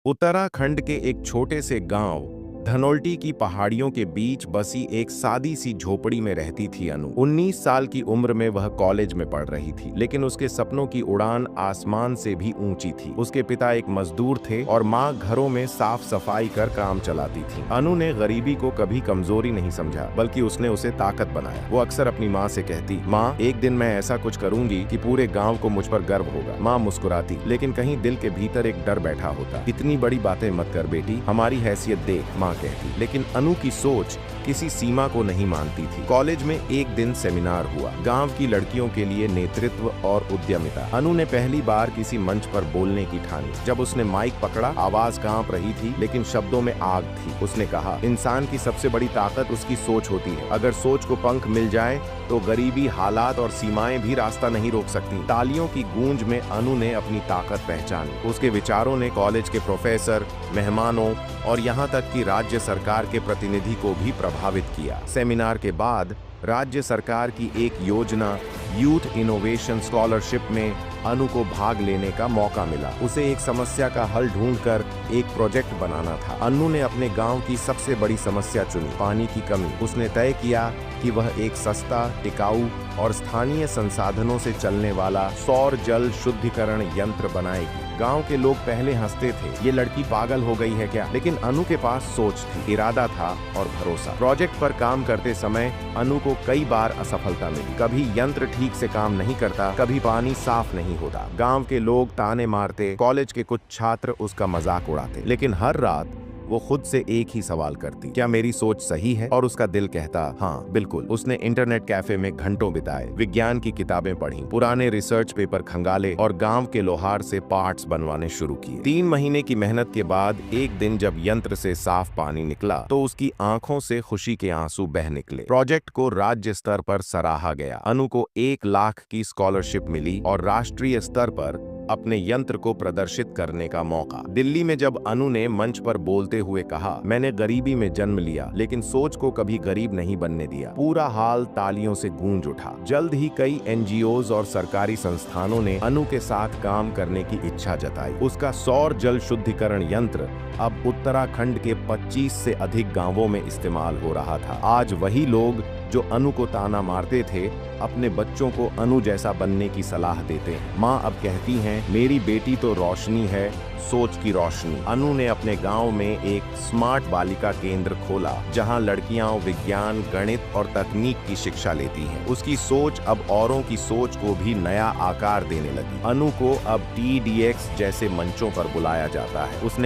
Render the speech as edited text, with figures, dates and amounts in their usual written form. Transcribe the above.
उत्तराखंड के एक छोटे से गांव धनोल्टी की पहाड़ियों के बीच बसी एक सादी सी झोपड़ी में रहती थी अनु। 19 साल की उम्र में वह कॉलेज में पढ़ रही थी, लेकिन उसके सपनों की उड़ान आसमान से भी ऊंची थी। उसके पिता एक मजदूर थे और माँ घरों में साफ सफाई कर काम चलाती थी। अनु ने गरीबी को कभी कमजोरी नहीं समझा, बल्कि उसने उसे ताकत बनाया। वो अक्सर अपनी माँ से कहती, माँ एक दिन मैं ऐसा कुछ करूंगी कि पूरे गाँव को मुझ पर गर्व होगा। माँ मुस्कुराती, लेकिन कहीं दिल के भीतर एक डर बैठा होता। इतनी बड़ी बातें मत कर बेटी, हमारी हैसियत देख, माँ कहती। लेकिन अनु की सोच किसी सीमा को नहीं मानती थी। कॉलेज में एक दिन सेमिनार हुआ, गांव की लड़कियों के लिए नेतृत्व और उद्यमिता। अनु ने पहली बार किसी मंच पर बोलने की ठानी। जब उसने माइक पकड़ा, आवाज कांप रही थी, लेकिन शब्दों में आग थी। उसने कहा, इंसान की सबसे बड़ी ताकत उसकी सोच होती है। अगर सोच को पंख मिल जाए तो गरीबी, हालात और सीमाएं भी रास्ता नहीं रोक सकती। तालियों की गूंज में अनु ने अपनी ताकत पहचानी। उसके विचारों ने कॉलेज के प्रोफेसर, मेहमानों और यहाँ तक कि राज्य सरकार के प्रतिनिधि को भी प्रभावित किया। सेमिनार के बाद राज्य सरकार की एक योजना यूथ इनोवेशन स्कॉलरशिप में अनु को भाग लेने का मौका मिला। उसे एक समस्या का हल ढूंढकर एक प्रोजेक्ट बनाना था। अनु ने अपने गांव की सबसे बड़ी समस्या चुनी, पानी की कमी। उसने तय किया कि वह एक सस्ता, टिकाऊ और स्थानीय संसाधनों से चलने वाला सौर जल शुद्धिकरण यंत्र बनाएगी। गांव के लोग पहले हंसते थे, ये लड़की पागल हो गई है क्या? लेकिन अनु के पास सोच थी, इरादा था और भरोसा। प्रोजेक्ट पर काम करते समय अनु को कई बार असफलता मिली। कभी यंत्र ठीक से काम नहीं करता, कभी पानी साफ नहीं होता। गांव के लोग ताने मारते, कॉलेज के कुछ छात्र उसका मजाक उड़ाते। लेकिन हर रात वो खुद से एक ही सवाल करती, क्या मेरी सोच सही है? और उसका दिल कहता, हाँ बिल्कुल। उसने इंटरनेट कैफे में घंटों बिताए, विज्ञान की किताबें पढ़ी, पुराने रिसर्च पेपर खंगाले और गांव के लोहार से पार्ट्स बनवाने शुरू किए। 3 महीने की मेहनत के बाद एक दिन जब यंत्र से साफ पानी निकला तो उसकी आंखों से खुशी के आंसू बह निकले। प्रोजेक्ट को राज्य स्तर पर सराहा गया। अनु को 1 लाख की स्कॉलरशिप मिली और राष्ट्रीय स्तर पर अपने यंत्र को प्रदर्शित करने का मौका। दिल्ली में जब अनु ने मंच पर बोलते हुए कहा, मैंने गरीबी में जन्म लिया लेकिन सोच को कभी गरीब नहीं बनने दिया, पूरा हाल तालियों से गूंज उठा। जल्द ही कई एनजीओज और सरकारी संस्थानों ने अनु के साथ काम करने की इच्छा जताई। उसका सौर जल शुद्धिकरण यंत्र अब उत्तराखंड के 25 से अधिक गांवों में इस्तेमाल हो रहा था। आज वही लोग जो अनु को ताना मारते थे, अपने बच्चों को अनु जैसा बनने की सलाह देते हैं। माँ अब कहती हैं, मेरी बेटी तो रोशनी है, सोच की रोशनी। अनु ने अपने गांव में एक स्मार्ट बालिका केंद्र खोला, जहां लड़कियां विज्ञान, गणित और तकनीक की शिक्षा लेती हैं। उसकी सोच अब औरों की सोच को भी नया आकार देने लगी। अनु को अब TEDx जैसे मंचों पर बुलाया जाता है। उसने